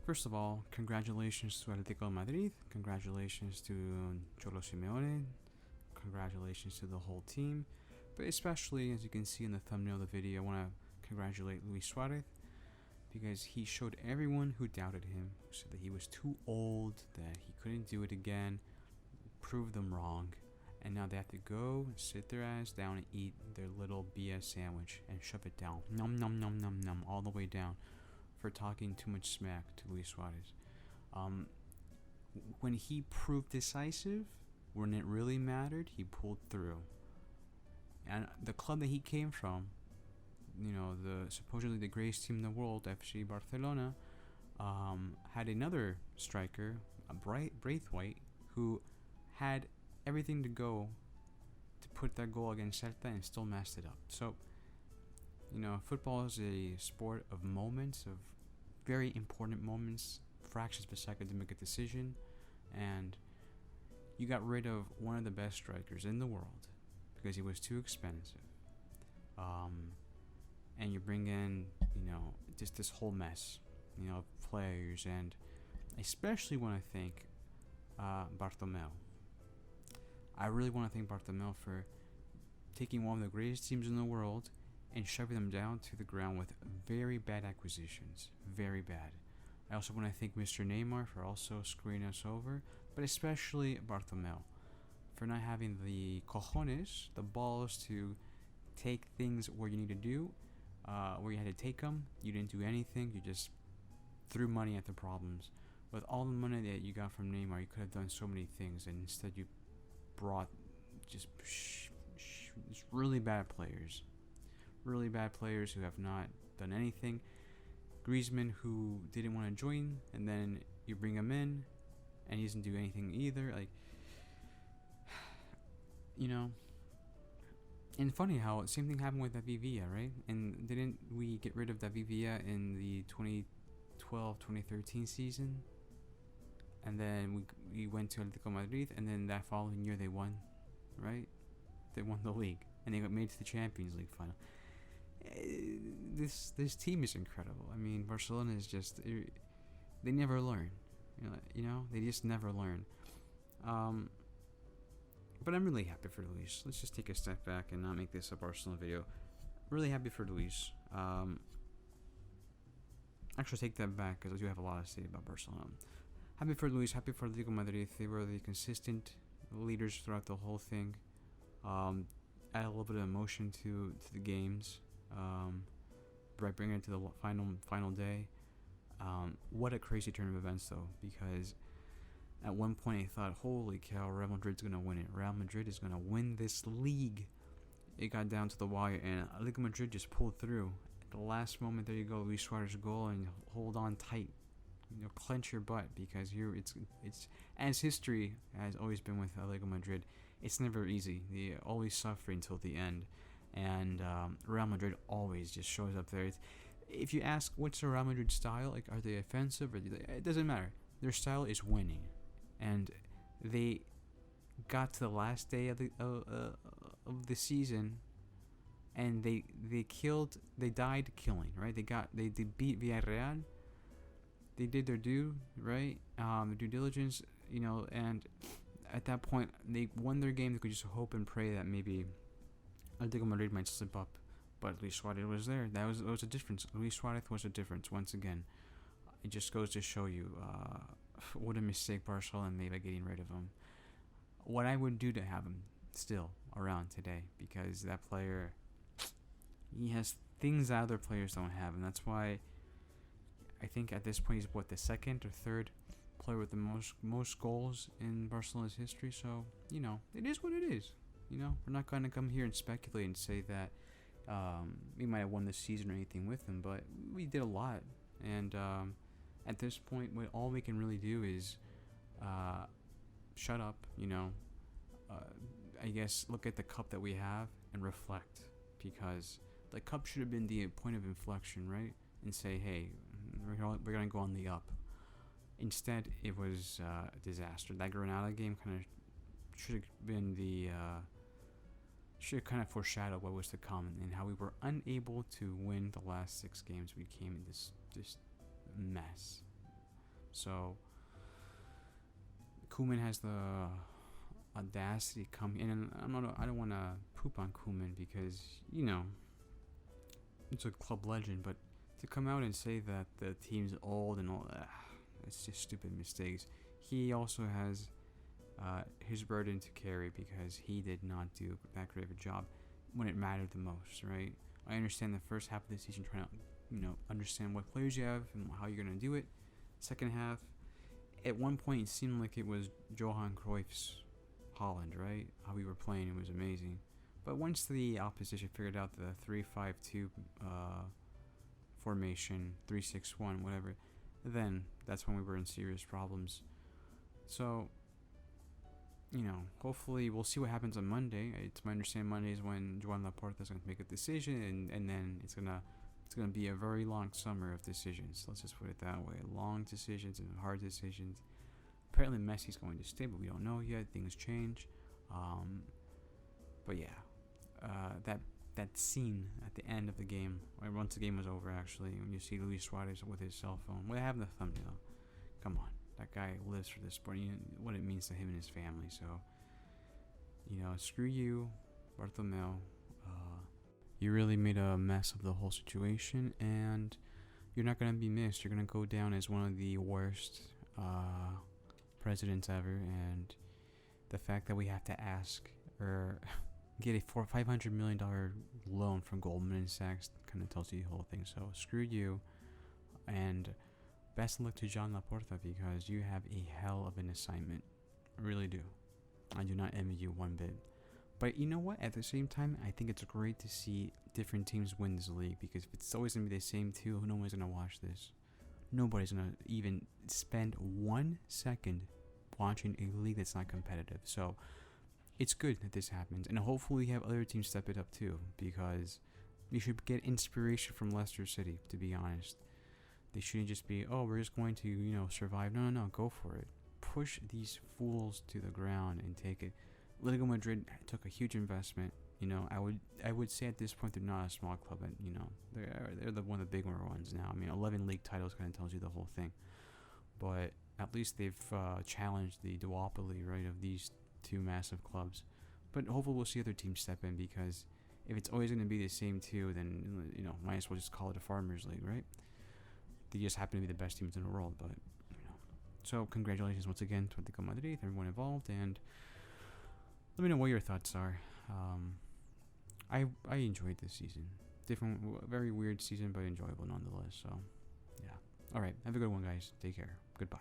First of all, congratulations to Atletico de Madrid. Congratulations to Cholo Simeone. Congratulations to the whole team. But especially, as you can see in the thumbnail of the video, I want to congratulate Luis Suarez because he showed everyone who doubted him, said that he was too old, that he couldn't do it again, proved them wrong. And now they have to go, sit their ass down and eat their little BS sandwich and shove it down. Num num num num num all the way down for talking too much smack to Luis Suarez. When he proved decisive, when it really mattered, he pulled through. And the club that he came from, the supposedly the greatest team in the world, FC Barcelona, had another striker, a Braithwaite, who had everything to go to put that goal against Celta and still messed it up. So, football is a sport of moments, of very important moments, fractions per second to make a decision, and you got rid of one of the best strikers in the world because he was too expensive. And you bring in, just this whole mess, of players, and especially when I think Bartomeu. I really want to thank Bartomeu for taking one of the greatest teams in the world and shoving them down to the ground with very bad acquisitions. Very bad. I also want to thank Mr. Neymar for also screwing us over, but especially Bartomeu for not having the cojones, the balls to take things where you need to do, where you had to take them. You didn't do anything. You just threw money at the problems. With all the money that you got from Neymar, you could have done so many things, and instead you brought just really bad players. Really bad players who have not done anything. Griezmann, who didn't want to join, and then you bring him in, and he doesn't do anything either. And funny how same thing happened with David Villa, right? And didn't we get rid of David Villa in the 2012-2013 season? And then we went to Atletico de Madrid, and then that following year they won, right? They won the league, and they got made to the Champions League final. This team is incredible. I mean, Barcelona is just they never learn. They just never learn. But I'm really happy for Luis. Let's just take a step back and not make this a Barcelona video. Really happy for Luis. Actually, take that back because I do have a lot to say about Barcelona. Happy for Luis. Happy for Atletico Madrid. They were the consistent leaders throughout the whole thing. Add a little bit of emotion to the games. Right, bring it to the final day. What a crazy turn of events, though, because at one point I thought, holy cow, Real Madrid's gonna win it. Real Madrid is gonna win this league. It got down to the wire, and Atletico Madrid just pulled through. At the last moment, there you go, Luis Suarez goal, and hold on tight. Clench your butt, because here it's as history has always been with Atletico Madrid. It's never easy. They always suffer until the end. And Real Madrid always just shows up there. If you ask what's the Real Madrid style, are they offensive? It doesn't matter. Their style is winning, and they got to the last day of the season, and they died killing. Right? They beat Villarreal. They did their due, right? Their due diligence, and at that point they won their game. They could just hope and pray that maybe Atletico Madrid might slip up, but Luis Suarez was there. That was a difference. Luis Suarez was a difference once again. It just goes to show you what a mistake Barcelona made by getting rid of him. What I would do to have him still around today, because that player, he has things that other players don't have, and that's why I think at this point he's the second or third player with the most goals in Barcelona's history. So it is what it is. We're not going to come here and speculate and say that we might have won this season or anything with him, but we did a lot. And at this point, all we can really do is shut up, I guess look at the cup that we have and reflect, because the cup should have been the point of inflection, right? And say, hey, we're going to go on the up. Instead, it was a disaster. That Granada game kind of should have been should kind of foreshadow what was to come, and how we were unable to win the last 6 games. We came in this mess. So Koeman has the audacity to come in, and I don't want to poop on Koeman because it's a club legend, but to come out and say that the team's old and all that, it's just stupid mistakes. He also has his burden to carry because he did not do that great of a job when it mattered the most, right? I understand the first half of the season trying to, understand what players you have and how you're going to do it. Second half, at one point it seemed like it was Johan Cruyff's Holland, right? How we were playing, it was amazing. But once the opposition figured out the 3-5-2 formation, 3-6-1, whatever, then that's when we were in serious problems. So, hopefully we'll see what happens on Monday. It's my understanding Monday is when Joan Laporta is going to make a decision, and then it's gonna be a very long summer of decisions. Let's just put it that way: long decisions and hard decisions. Apparently Messi's going to stay, but we don't know yet. Things change. But yeah, that scene at the end of the game, once the game was over, actually, when you see Luis Suarez with his cell phone, what happened to the thumbnail? Come on, that guy lives for this sport. What it means to him and his family. So, screw you, Bartomeu. You really made a mess of the whole situation, and you're not gonna be missed. You're gonna go down as one of the worst presidents ever, and the fact that we have to ask or get a $500 million loan from Goldman Sachs kind of tells you the whole thing. So screw you, and best of luck to Joan Laporta because you have a hell of an assignment. I really do. I do not envy you one bit. But you know what? At the same time, I think it's great to see different teams win this league because if it's always going to be the same two, no one's going to watch this. Nobody's going to even spend 1 second watching a league that's not competitive. So it's good that this happens, and hopefully we have other teams step it up too, because you should get inspiration from Leicester City, to be honest. They shouldn't just be, we're just going to, survive. No, go for it. Push these fools to the ground and take it. Atletico Madrid took a huge investment. I would say at this point they're not a small club, and they're one of the bigger ones now. I mean, 11 league titles kind of tells you the whole thing. But at least they've challenged the duopoly, right, of these two massive clubs. But hopefully we'll see other teams step in, because if it's always going to be the same two, then might as well just call it a farmers league, right? They just happen to be the best teams in the world, but So congratulations once again to Atletico de Madrid, everyone involved, and let me know what your thoughts are. I enjoyed this season. Different, very weird season, but enjoyable nonetheless. So, yeah. All right. Have a good one, guys. Take care. Goodbye.